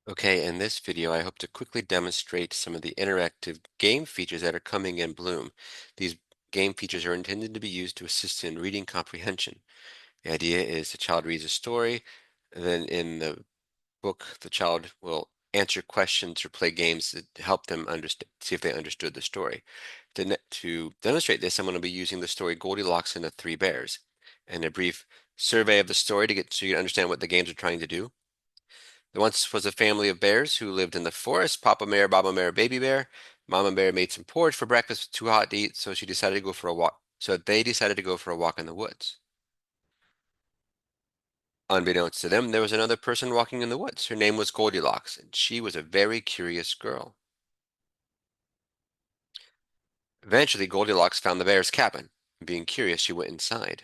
Okay, in this video, I hope to quickly demonstrate some of the interactive game features that are coming in Bloom. These game features are intended to be used to assist in reading comprehension. The idea is the child reads a story, and then in the book, the child will answer questions or play games to help them understand, see if they understood the story. To demonstrate this, I'm going to be using the story Goldilocks and the Three Bears, and a brief survey of the story to get so you can understand what the games are trying to do. There once was a family of bears who lived in the forest. Papa Bear, Baba Bear, Baby Bear. Mama Bear made some porridge for breakfast, too hot to eat, so she decided to go for a walk. So they decided to go for a walk in the woods. Unbeknownst to them, there was another person walking in the woods. Her name was Goldilocks, and she was a very curious girl. Eventually, Goldilocks found the bear's cabin. Being curious, she went inside.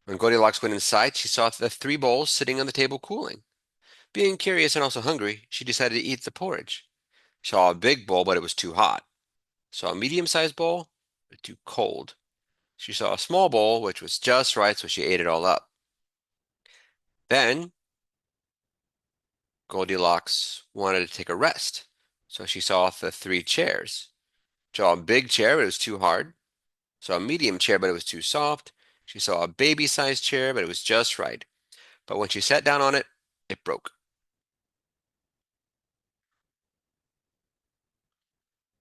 When Goldilocks went inside, she saw the three bowls sitting on the table cooling. Being curious and also hungry, she decided to eat the porridge. She saw a big bowl, but it was too hot. Saw a medium-sized bowl, but too cold. She saw a small bowl, which was just right, so she ate it all up. Then Goldilocks wanted to take a rest, so she saw the three chairs. Saw a big chair, but it was too hard. Saw a medium chair, but it was too soft. She saw a baby-sized chair, but it was just right. But when she sat down on it, it broke.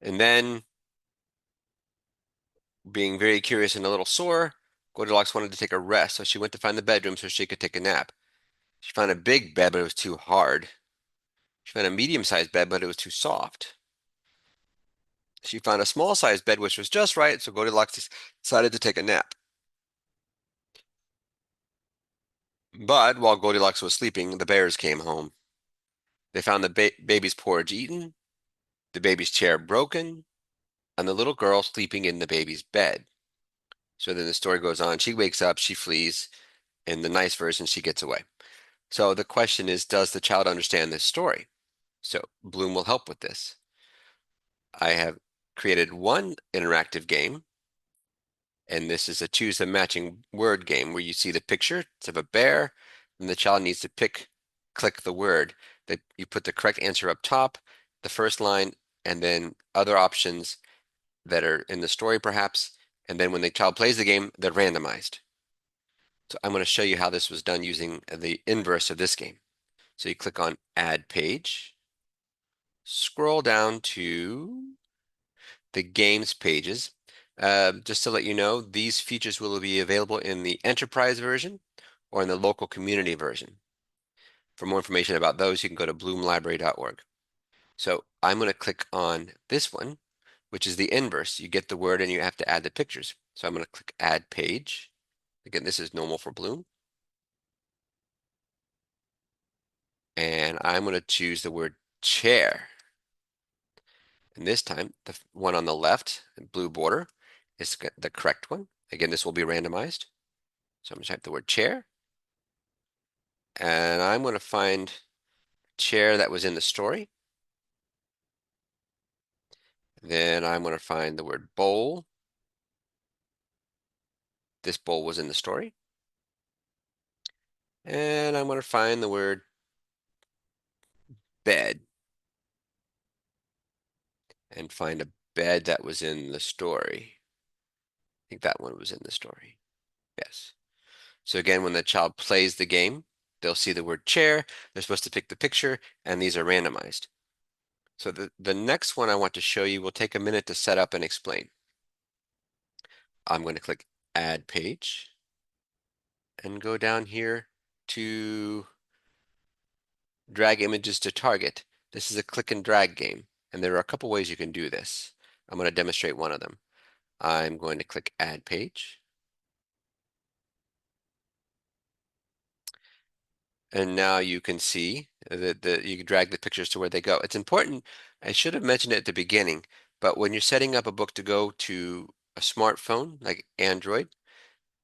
And then, being very curious and a little sore, Goldilocks wanted to take a rest, so she went to find the bedroom so she could take a nap. She found a big bed, but it was too hard. She found a medium-sized bed, but it was too soft. She found a small-sized bed, which was just right, so Goldilocks decided to take a nap. But while Goldilocks was sleeping, the bears came home. They found the baby's porridge eaten, the baby's chair broken, and the little girl sleeping in the baby's bed. So then the story goes on. She wakes up, she flees. In the nice version, she gets away. So the question is, does the child understand this story? So Bloom will help with this. I have created one interactive game, and this is a choose a matching word game where you see the picture of a bear, and the child needs to click the word that you put the correct answer up top, the first line, and then other options that are in the story perhaps. And then when the child plays the game, they're randomized. So I'm going to show you how this was done using the inverse of this game. So you click on Add Page, scroll down to the games pages. Just to let you know, these features will be available in the enterprise version or in the local community version. For more information about those, you can go to bloomlibrary.org. So I'm going to click on this one, which is the inverse. You get the word and you have to add the pictures. So I'm going to click Add Page. Again, this is normal for Bloom. And I'm going to choose the word chair. And this time, the one on the left, the blue border, is the correct one. Again, this will be randomized. So I'm going to type the word chair. And I'm going to find chair that was in the story. Then I'm going to find the word bowl. This bowl was in the story. And I'm going to find the word bed and find a bed that was in the story. I think that one was in the story. Yes. So again, when the child plays the game, they'll see the word chair. They're supposed to pick the picture, and these are randomized. So the next one I want to show you will take a minute to set up and explain. I'm going to click Add Page and go down here to drag images to target. This is a click and drag game, and there are a couple ways you can do this. I'm going to demonstrate one of them. I'm going to click Add Page. And now you can see that you can drag the pictures to where they go. It's important, I should have mentioned it at the beginning, but when you're setting up a book to go to a smartphone like Android,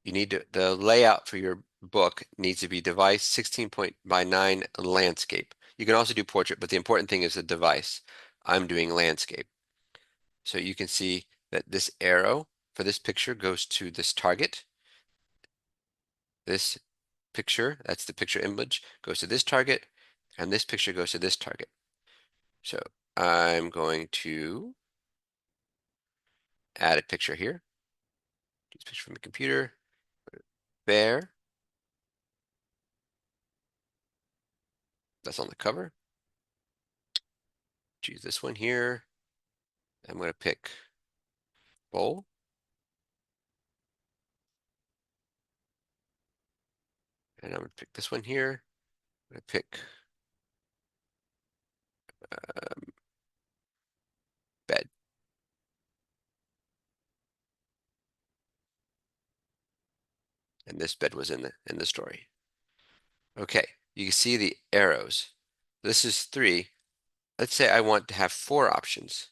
you need the layout for your book needs to be device 16 point by 9 landscape. You can also do portrait, but the important thing is the device. I'm doing landscape. So you can see that this arrow for this picture goes to this target. This picture, that's the picture image, goes to this target, and this picture goes to this target. So I'm going to add a picture here. Use picture from the computer. Bear. That's on the cover. Choose this one here. I'm going to pick bowl. And I'm going to pick this one here. I'm going to pick bed. And this bed was in the story. Okay, you can see the arrows. This is 3. Let's say I want to have 4 options.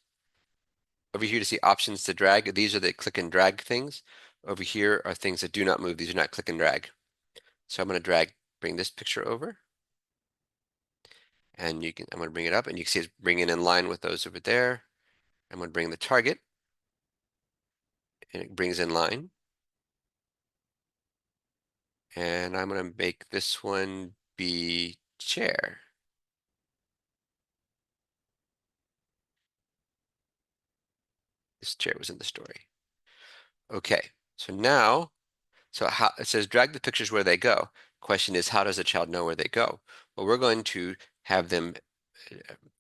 Over here to see options to drag. These are the click and drag things. Over here are things that do not move. These are not click and drag. So I'm going to bring this picture over. And I'm going to bring it up, and you can see it's bringing in line with those over there. I'm going to bring the target, and it brings in line. And I'm going to make this one be chair. This chair was in the story. Okay, so now, how it says drag the pictures where they go. Question is, how does a child know where they go? Well, we're going to have them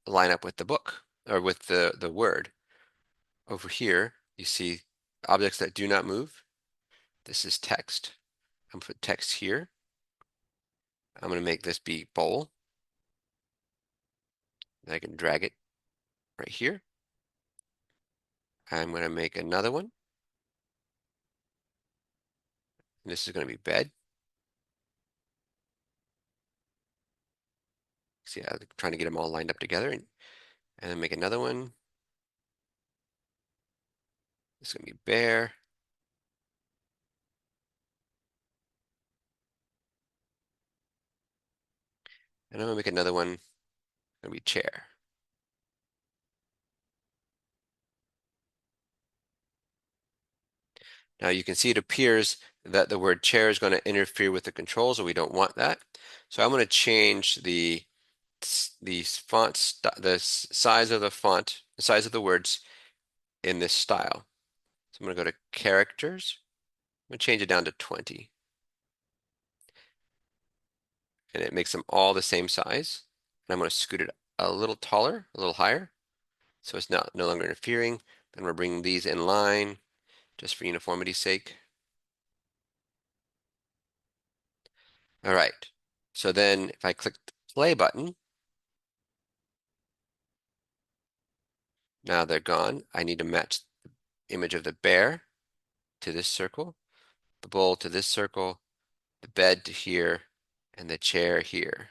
line up with the book or with the word. Over here, you see objects that do not move. This is text. I'm going to put text here. I'm going to make this be bowl. And I can drag it right here. I'm going to make another one. And this is going to be bed. See, I'm trying to get them all lined up together, and then make another one. This is going to be bear. And I'm going to make another one. Going to be chair. Now you can see it appears that the word chair is going to interfere with the controls, and we don't want that. So I'm going to change the size of the font, the size of the words in this style. So I'm going to go to characters. I'm going to change it down to 20. And it makes them all the same size. And I'm going to scoot it a little taller, a little higher, so it's no longer interfering. Then we're bringing these in line just for uniformity's sake. All right. So then if I click the play button, now they're gone. I need to match the image of the bear to this circle, the bowl to this circle, the bed to here, and the chair here.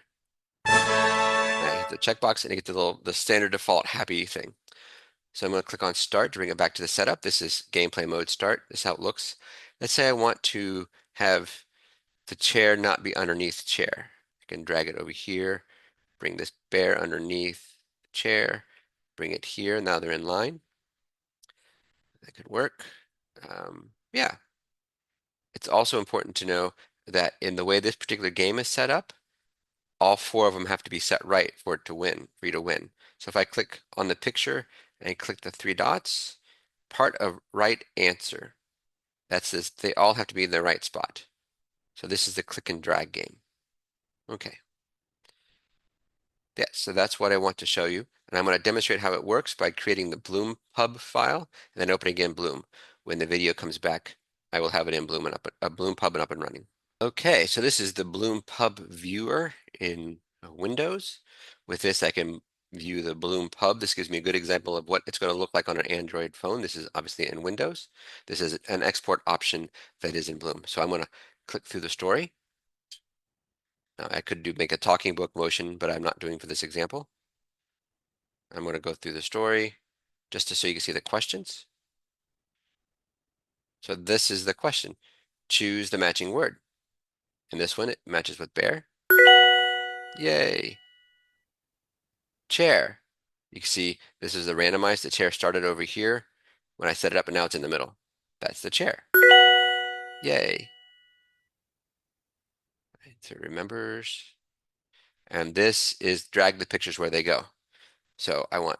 And I hit the checkbox and I get the standard default happy thing. So I'm going to click on start to bring it back to the setup. This is gameplay mode start. This is how it looks. Let's say I want to have the chair not be underneath the chair. I can drag it over here, bring this bear underneath the chair, bring it here. Now they're in line. That could work. Yeah. It's also important to know that in the way this particular game is set up, all 4 of them have to be set right for it to win, for you to win. So if I click on the picture and click the 3 dots, part of right answer, that says they all have to be in the right spot. So this is the click and drag game. Okay. Yeah, so that's what I want to show you. And I'm going to demonstrate how it works by creating the Bloom pub file and then opening in Bloom. When the video comes back, I will have it in Bloom and Bloom pub and up and running. Okay, so this is the Bloom pub viewer in Windows. With this, I can view the Bloom pub. This gives me a good example of what it's going to look like on an Android phone. This is obviously in Windows. This is an export option that is in Bloom. So I'm going to click through the story. Now I could make a talking book motion, but I'm not doing for this example. I'm going to go through the story just so you can see the questions. So this is the question. Choose the matching word. In this one, it matches with bear. Yay. Chair. You can see this is the randomized. The chair started over here when I set it up, and now it's in the middle. That's the chair. Yay. So it remembers. And this is drag the pictures where they go. So I want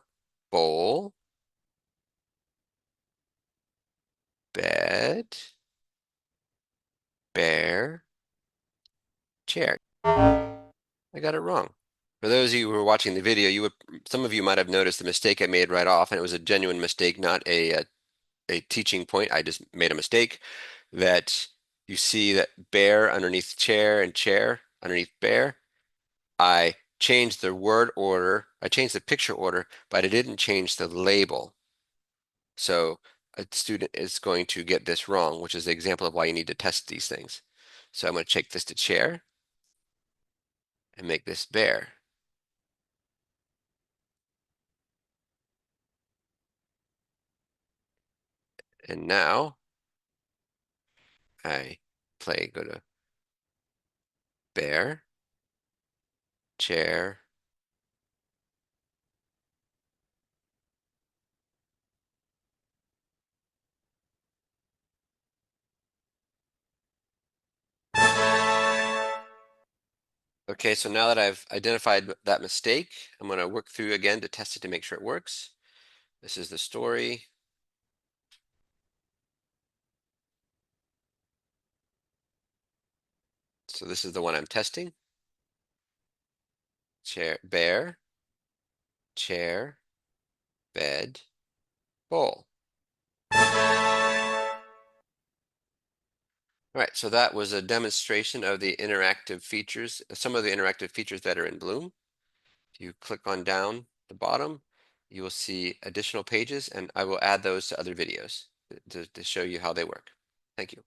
bowl, bed, bear, chair. I got it wrong. For those of you who are watching the video, some of you might have noticed the mistake I made right off, and it was a genuine mistake, not a teaching point. I just made a mistake that you see that bear underneath chair and chair underneath bear. I changed the word order. I changed the picture order, but I didn't change the label. So a student is going to get this wrong, which is the example of why you need to test these things. So I'm going to take this to chair and make this bear. And now I go to bear, chair. Okay, so now that I've identified that mistake, I'm going to work through again to test it to make sure it works. This is the story. So this is the one I'm testing. Chair, bear, chair, bed, bowl. All right, so that was a demonstration of the interactive features, some of the interactive features that are in Bloom. If you click on down the bottom, you will see additional pages, and I will add those to other videos to show you how they work. Thank you.